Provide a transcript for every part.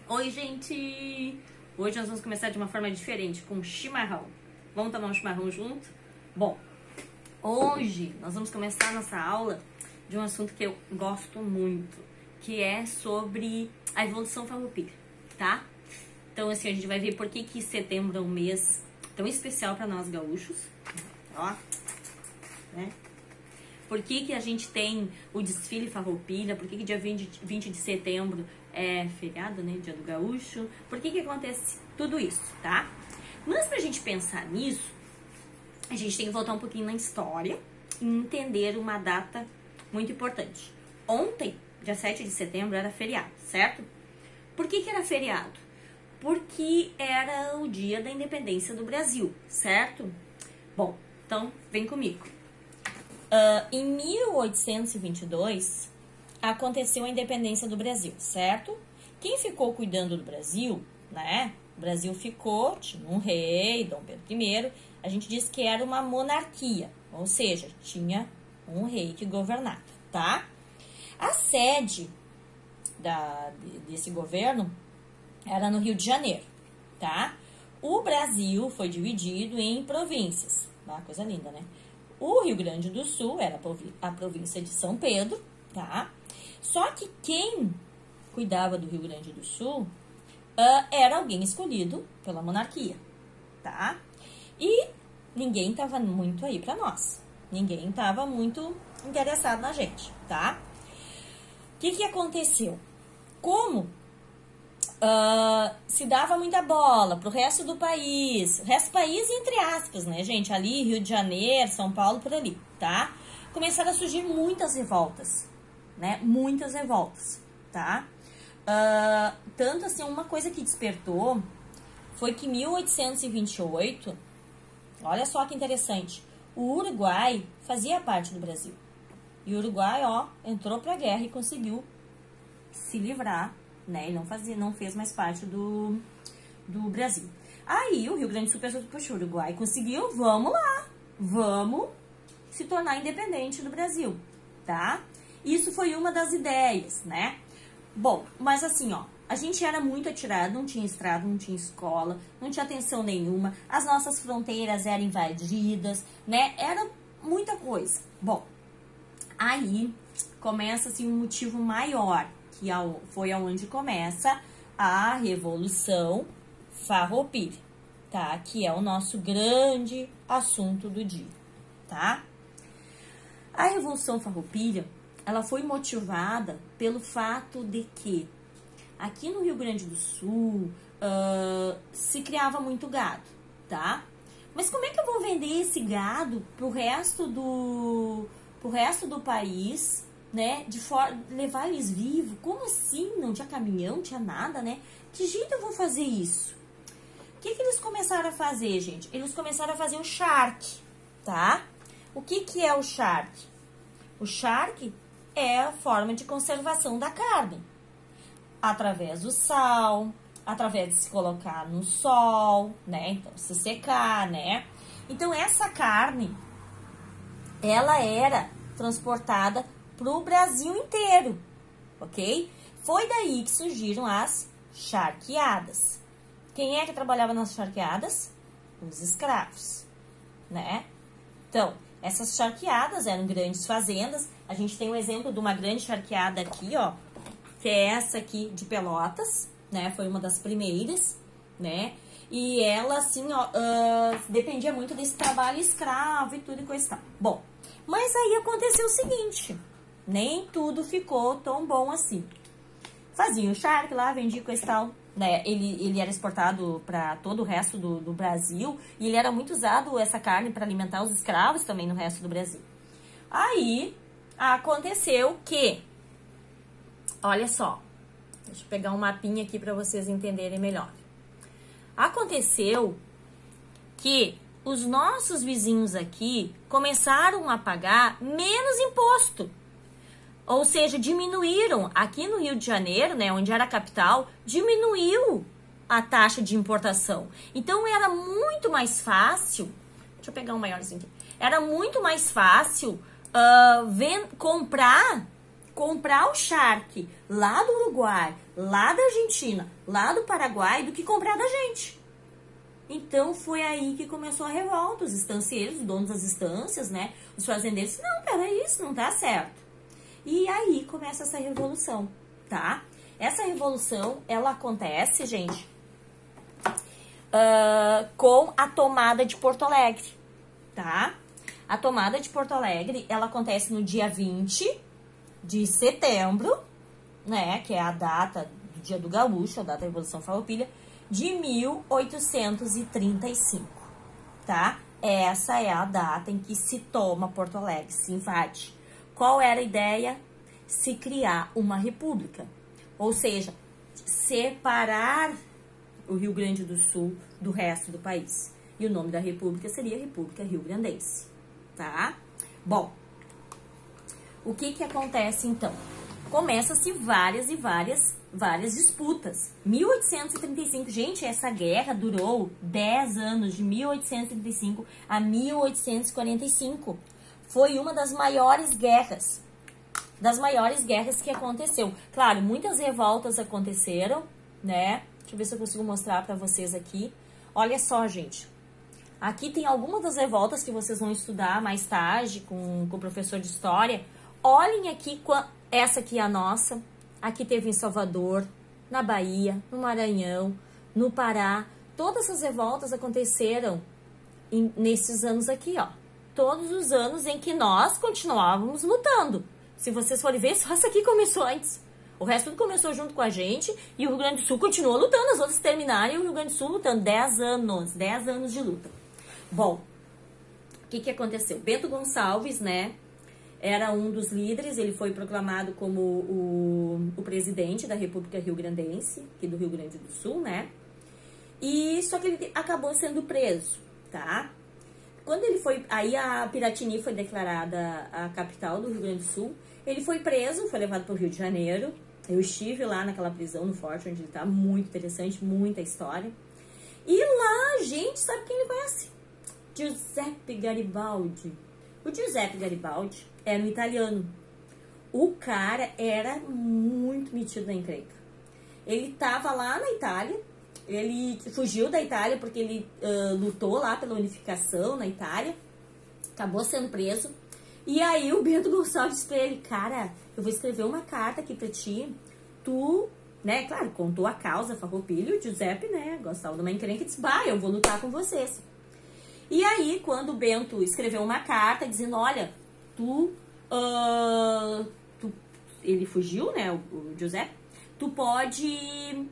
Oi, gente! Hoje nós vamos começar de uma forma diferente, com chimarrão. Vamos tomar um chimarrão junto? Bom, hoje nós vamos começar a nossa aula de um assunto que eu gosto muito, que é sobre a evolução farroupilha, tá? Então, assim, a gente vai ver por que setembro é um mês tão especial para nós gaúchos, ó, né? Por que a gente tem o desfile farroupilha, por que dia 20 de setembro é feriado, né, dia do gaúcho, por que acontece tudo isso, tá? Mas pra gente pensar nisso, a gente tem que voltar um pouquinho na história e entender uma data muito importante. Ontem, dia 7 de setembro, era feriado, certo? Por que era feriado? Porque era o dia da independência do Brasil, certo? Bom, então vem comigo. Em 1822, aconteceu a independência do Brasil, certo? Quem ficou cuidando do Brasil, né? O Brasil ficou, tinha um rei, Dom Pedro I, a gente diz que era uma monarquia, ou seja, tinha um rei que governava, tá? A sede desse governo era no Rio de Janeiro, tá? O Brasil foi dividido em províncias, uma coisa linda, né? O Rio Grande do Sul era a província de São Pedro, tá? Só que quem cuidava do Rio Grande do Sul era alguém escolhido pela monarquia, tá? E ninguém tava muito aí pra nós. Ninguém tava muito interessado na gente, tá? O que aconteceu? Como se dava muita bola pro resto do país, entre aspas, né, gente? Ali, Rio de Janeiro, São Paulo, por ali, tá? Começaram a surgir muitas revoltas, né? Muitas revoltas, tá? Tanto assim, uma coisa que despertou foi que em 1828, olha só que interessante, o Uruguai fazia parte do Brasil. E o Uruguai, ó, entrou pra guerra e conseguiu se livrar, né? Ele não fez mais parte do Brasil. Aí o Rio Grande do Sul pensou, poxa, o Uruguai conseguiu, vamos lá, vamos se tornar independente do Brasil, tá? Isso foi uma das ideias, né? Bom, mas assim, ó, a gente era muito atirado, não tinha estrada, não tinha escola, não tinha atenção nenhuma, as nossas fronteiras eram invadidas, né? Era muita coisa. Bom, aí começa assim um motivo maior, que foi aonde começa a Revolução Farroupilha, tá? Que é o nosso grande assunto do dia, tá? A Revolução Farroupilha, ela foi motivada pelo fato de que aqui no Rio Grande do Sul se criava muito gado, tá? Mas como é que eu vou vender esse gado pro resto do país, né? Levar eles vivos? Como assim? Não tinha caminhão, não tinha nada, né? Que jeito eu vou fazer isso? O que eles começaram a fazer, gente? Eles começaram a fazer o charque, tá? O que é o charque? O charque é a forma de conservação da carne. Através do sal, através de se colocar no sol, né? Então, se secar, né? Então, essa carne, ela era transportada pro Brasil inteiro, ok? Foi daí que surgiram as charqueadas. Quem é que trabalhava nas charqueadas? Os escravos, né? Então, essas charqueadas eram grandes fazendas. A gente tem um exemplo de uma grande charqueada aqui, ó, que é essa aqui de Pelotas, né? Foi uma das primeiras, né? E ela, assim, ó, dependia muito desse trabalho escravo e tudo e coisa e tal. Bom, mas aí aconteceu o seguinte, nem tudo ficou tão bom assim. Faziam o charque lá, vendia coisa e tal, né? Ele era exportado para todo o resto do Brasil e ele era muito usado, essa carne, para alimentar os escravos também no resto do Brasil. Aí aconteceu que, olha só, deixa eu pegar um mapinha aqui para vocês entenderem melhor. Aconteceu que os nossos vizinhos aqui começaram a pagar menos imposto. Ou seja, diminuíram, aqui no Rio de Janeiro, né, onde era a capital, diminuiu a taxa de importação. Então, era muito mais fácil, deixa eu pegar um maiorzinho aqui, era muito mais fácil comprar comprar o charque lá do Uruguai, lá da Argentina, lá do Paraguai, do que comprar da gente. Então, foi aí que começou a revolta. Os estancieiros, os donos das estâncias, né? Os fazendeiros, não, peraí, isso não tá certo. E aí começa essa revolução, tá? Essa revolução, ela acontece, gente, com a tomada de Porto Alegre, tá? A tomada de Porto Alegre, ela acontece no dia 20 de setembro, né? Que é a data do Dia do Gaúcho, a data da Revolução Farroupilha, de 1835, tá? Essa é a data em que se toma Porto Alegre, se invade. Qual era a ideia? Se criar uma república, ou seja, separar o Rio Grande do Sul do resto do país. E o nome da república seria República Rio-Grandense, tá? Bom, o que acontece então? Começa-se várias disputas. 1835, gente, essa guerra durou 10 anos, de 1835 a 1845. Foi uma das maiores guerras que aconteceu. Claro, muitas revoltas aconteceram, né? Deixa eu ver se eu consigo mostrar pra vocês aqui. Olha só, gente. Aqui tem algumas das revoltas que vocês vão estudar mais tarde com o professor de história. Olhem aqui, essa aqui é a nossa. Aqui teve em Salvador, na Bahia, no Maranhão, no Pará. Todas essas revoltas aconteceram nesses anos aqui, ó. Todos os anos em que nós continuávamos lutando. Se vocês forem ver, só essa aqui começou antes. O resto tudo começou junto com a gente e o Rio Grande do Sul continuou lutando. As outras terminaram e o Rio Grande do Sul lutando. 10 anos de luta. Bom, o que aconteceu? Bento Gonçalves, né, era um dos líderes. Ele foi proclamado como o presidente da República Rio-Grandense, aqui do Rio Grande do Sul, né? E só que ele acabou sendo preso, tá? Quando ele foi, aí a Piratini foi declarada a capital do Rio Grande do Sul. Ele foi preso, foi levado para o Rio de Janeiro. Eu estive lá naquela prisão, no forte onde ele tá, muito interessante, muita história. E lá, gente, sabe quem ele conhece? Giuseppe Garibaldi. O Giuseppe Garibaldi era um italiano. O cara era muito metido na encrenca. Ele tava lá na Itália. Ele fugiu da Itália porque ele lutou lá pela unificação na Itália. Acabou sendo preso. E aí o Bento Gonçalves disse pra ele, cara, eu vou escrever uma carta aqui pra ti. Tu, né, claro, contou a causa Farroupilha. O Giuseppe, né, gostava de uma encrenca e disse, bah, eu vou lutar com vocês. E aí, quando o Bento escreveu uma carta dizendo, olha, ele fugiu, né, o Giuseppe, tu pode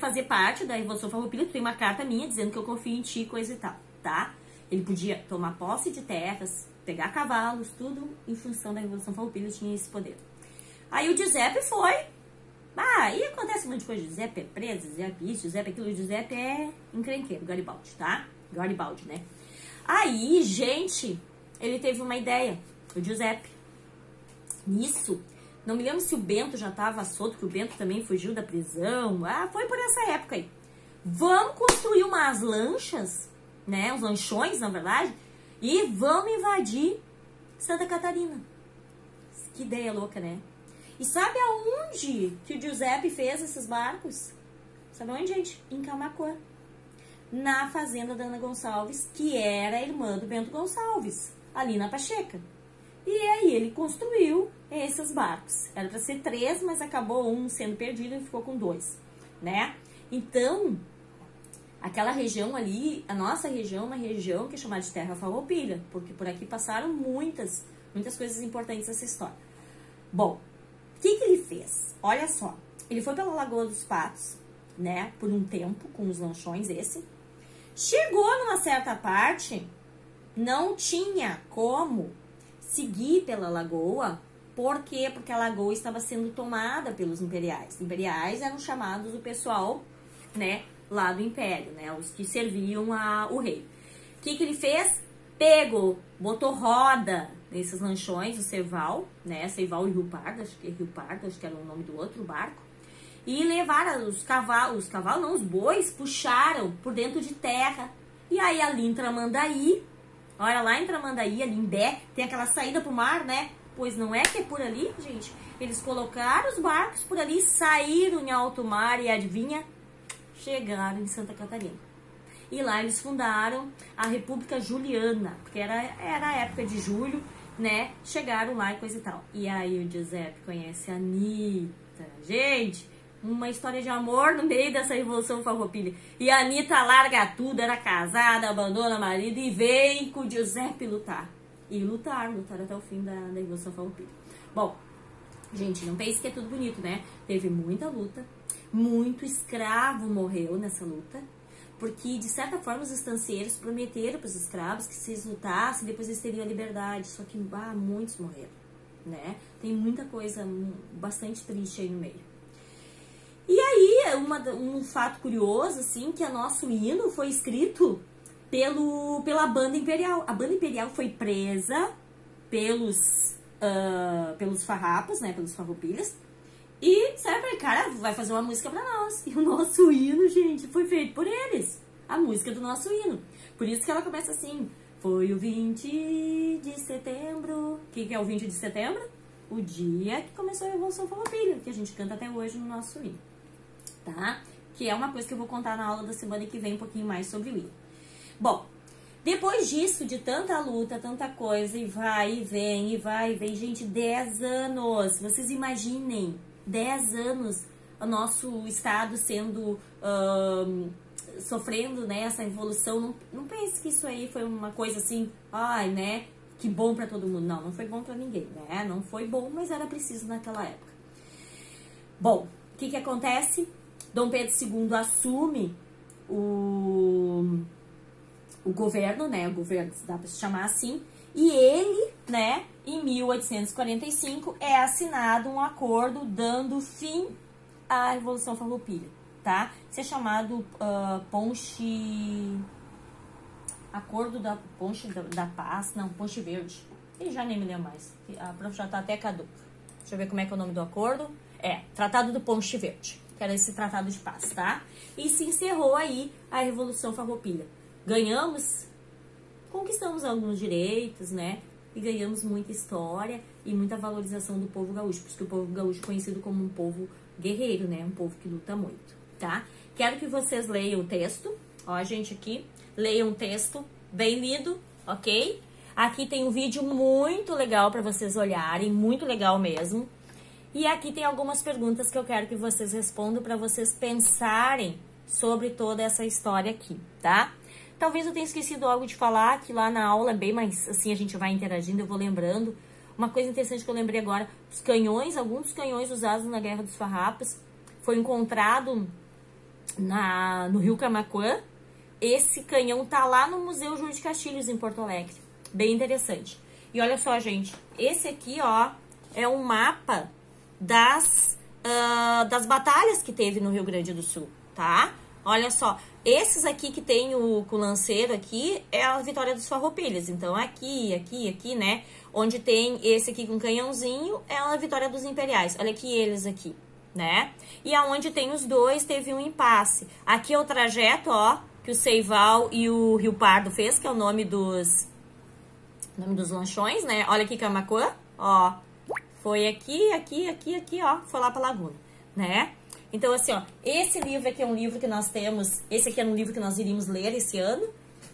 fazer parte da Revolução Farroupilha, tu tem uma carta minha dizendo que eu confio em ti, coisa e tal, tá? Ele podia tomar posse de terras, pegar cavalos, tudo em função da Revolução Farroupilha, tinha esse poder. Aí o Giuseppe foi, aí acontece um monte de coisa, Giuseppe é preso, Giuseppe isso, Giuseppe aquilo, Giuseppe é encrenqueiro, Garibaldi, tá? Garibaldi, né? Aí, gente, ele teve uma ideia, o Giuseppe. Nisso, não me lembro se o Bento já estava solto, que o Bento também fugiu da prisão. Foi por essa época aí. Vamos construir umas lanchas, né? Uns lanchões, na verdade, e vamos invadir Santa Catarina. Que ideia louca, né? E sabe aonde que o Giuseppe fez esses barcos? Sabe onde, gente? Em Camaquã. Na fazenda da Ana Gonçalves, que era irmã do Bento Gonçalves, ali na Pacheca. E aí ele construiu esses barcos. Era para ser 3, mas acabou um sendo perdido e ficou com 2, né? Então, aquela região ali, a nossa região, uma região que é chamada de Terra Farroupilha, porque por aqui passaram muitas coisas importantes nessa história. Bom, o que ele fez? Olha só, ele foi pela Lagoa dos Patos, né, por um tempo, com os lanchões esse. Chegou numa certa parte, não tinha como seguir pela lagoa. Por quê? Porque a lagoa estava sendo tomada pelos imperiais. Imperiais eram chamados o pessoal, né, lá do império, né, os que serviam o rei. O que ele fez? Pegou, botou roda nesses lanchões, o Ceval, né, Ceval e Rio Pardo, acho que é Rio Pardo, acho que era o nome do outro barco. E levaram os cavalos não, os bois, puxaram por dentro de terra. E aí ali em Tramandaí, olha lá em Tramandaí, ali em Bé, tem aquela saída pro mar, né? Pois não é que é por ali, gente? Eles colocaram os barcos por ali, saíram em alto mar e adivinha? Chegaram em Santa Catarina. E lá eles fundaram a República Juliana, porque era a época de julho, né? Chegaram lá e coisa e tal. E aí o Giuseppe conhece a Anitta. Gente, uma história de amor no meio dessa Revolução Farroupilha. E a Anitta larga tudo, era casada, abandona o marido e vem com o Giuseppe lutar. E lutaram até o fim da Revolução Farroupilha. Bom, gente, não pense que é tudo bonito, né? Teve muita luta, muito escravo morreu nessa luta, porque, de certa forma, os estancieiros prometeram para os escravos que se eles lutassem, depois eles teriam a liberdade. Só que muitos morreram, né? Tem muita coisa bastante triste aí no meio. E aí, um fato curioso, assim, que o nosso hino foi escrito pela Banda Imperial. A Banda Imperial foi presa pelos farrapos, né? Pelos farroupilhas. E sempre, cara, vai fazer uma música pra nós. E o nosso hino, gente, foi feito por eles. A música do nosso hino. Por isso que ela começa assim. Foi o 20 de setembro. O que é o 20 de setembro? O dia que começou a Revolução Farroupilha, que a gente canta até hoje no nosso hino. Tá? Que é uma coisa que eu vou contar na aula da semana que vem um pouquinho mais sobre o hino. Bom, depois disso, de tanta luta, tanta coisa, e vai e vem, gente, 10 anos. Vocês imaginem. 10 anos o nosso estado sendo, sofrendo, né, essa revolução. Não pense que isso aí foi uma coisa assim, ai, né, que bom pra todo mundo. Não foi bom pra ninguém, né, não foi bom, mas era preciso naquela época. Bom, o que acontece? Dom Pedro II assume o governo, né, o governo, dá pra se chamar assim, e ele, né, em 1845, é assinado um acordo dando fim à Revolução Farroupilha, tá? Isso é chamado Acordo da Ponte da Paz, não, Ponte Verde. E já nem me lembro mais, a prof já tá até caduca. Deixa eu ver como é que é o nome do acordo. Tratado do Ponte Verde, que era esse tratado de paz, tá? E se encerrou aí a Revolução Farroupilha. Ganhamos, conquistamos alguns direitos, né? E ganhamos muita história e muita valorização do povo gaúcho, porque o povo gaúcho é conhecido como um povo guerreiro, né? Um povo que luta muito, tá? Quero que vocês leiam o texto, ó, gente, aqui, leiam o texto, bem lido, ok? Aqui tem um vídeo muito legal para vocês olharem, muito legal mesmo. E aqui tem algumas perguntas que eu quero que vocês respondam para vocês pensarem sobre toda essa história aqui, tá? Talvez eu tenha esquecido algo de falar, que lá na aula é bem mais, assim, a gente vai interagindo, eu vou lembrando. Uma coisa interessante que eu lembrei agora, os canhões, alguns dos canhões usados na Guerra dos Farrapos, foi encontrado no Rio Camaquã. Esse canhão tá lá no Museu Júlio de Castilhos, em Porto Alegre. Bem interessante. E olha só, gente, esse aqui, ó, é um mapa das batalhas que teve no Rio Grande do Sul, tá? Olha só, esses aqui que tem o lanceiro aqui é a vitória dos Farroupilhas. Então, aqui, né? Onde tem esse aqui com canhãozinho é a vitória dos Imperiais. Olha aqui eles aqui, né? E aonde tem os dois teve um impasse. Aqui é o trajeto, ó, que o Seival e o Rio Pardo fez, que é o nome dos lanchões, né? Olha aqui Camaquã, ó. Foi aqui, ó. Foi lá pra Laguna, né? Então, assim, ó, esse livro aqui é um livro que nós temos, esse aqui é um livro que nós iríamos ler esse ano,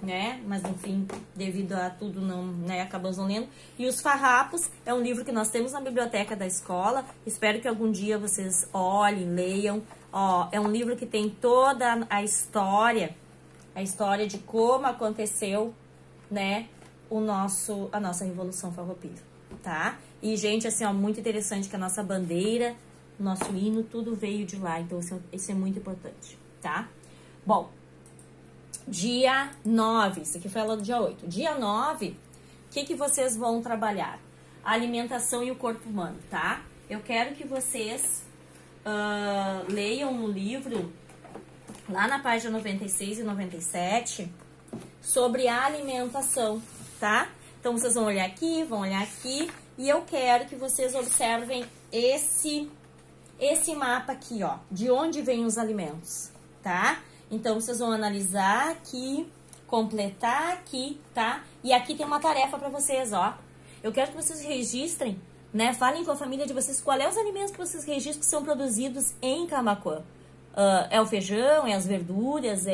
né? Mas, enfim, devido a tudo, não, né, acabamos não lendo. E Os Farrapos é um livro que nós temos na biblioteca da escola. Espero que algum dia vocês olhem, leiam. Ó, é um livro que tem toda a história de como aconteceu, né, a nossa Revolução Farroupilha, tá? E, gente, assim, ó, muito interessante que a nossa bandeira, nosso hino, tudo veio de lá. Então, isso é muito importante, tá? Bom, dia 9, isso aqui foi aula do dia 8. Dia 9, o que vocês vão trabalhar? A alimentação e o corpo humano, tá? Eu quero que vocês leiam no livro, lá na página 96 e 97, sobre a alimentação, tá? Então, vocês vão olhar aqui, e eu quero que vocês observem esse mapa aqui, ó, de onde vêm os alimentos, tá? Então, vocês vão analisar aqui, completar aqui, tá? E aqui tem uma tarefa para vocês, ó. Eu quero que vocês registrem né? Falem com a família de vocês qual é os alimentos que vocês registram que são produzidos em Camaquã. É o feijão, é as verduras,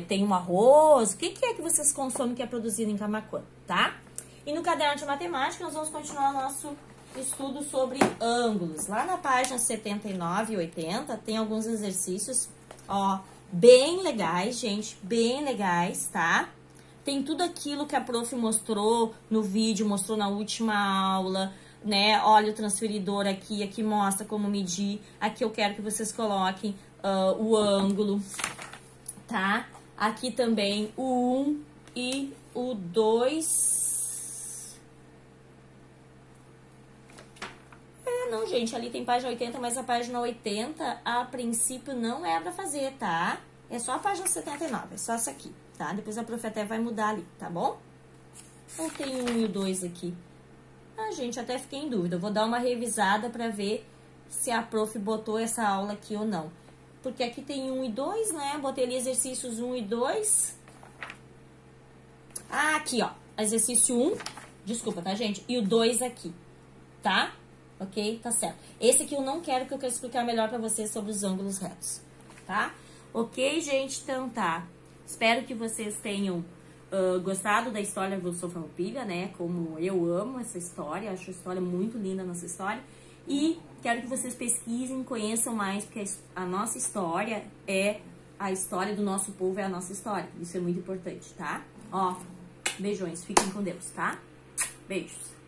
tem um arroz, o que é que vocês consomem que é produzido em Camaquã, tá? E no caderno de matemática nós vamos continuar nosso estudo sobre ângulos. Lá na página 79 e 80 tem alguns exercícios, ó, bem legais, gente, bem legais, tá? Tem tudo aquilo que a prof mostrou no vídeo, mostrou na última aula, né? Olha o transferidor aqui mostra como medir. Aqui eu quero que vocês coloquem o ângulo, tá? Aqui também o 1 e o 2. Não, gente, ali tem página 80, mas a página 80, a princípio, não é pra fazer, tá? É só a página 79, é só essa aqui, tá? Depois a prof até vai mudar ali, tá bom? Ou tem o 1 e o 2 aqui? Ah, gente, até fiquei em dúvida. Eu vou dar uma revisada pra ver se a prof botou essa aula aqui ou não. Porque aqui tem 1 e 2, né? Botei ali exercícios 1 e 2. Ah, aqui, ó. Exercício 1. Desculpa, tá, gente? E o 2 aqui, tá? Ok? Tá certo. Esse aqui eu não quero, porque eu quero explicar melhor pra vocês sobre os ângulos retos, tá? Ok, gente? Então tá. Espero que vocês tenham gostado da história do Evolução Farroupilha, né? Como eu amo essa história, acho a história muito linda, a nossa história. E quero que vocês pesquisem, conheçam mais, porque a nossa história é a história do nosso povo, é a nossa história. Isso é muito importante, tá? Ó, beijões, fiquem com Deus, tá? Beijos.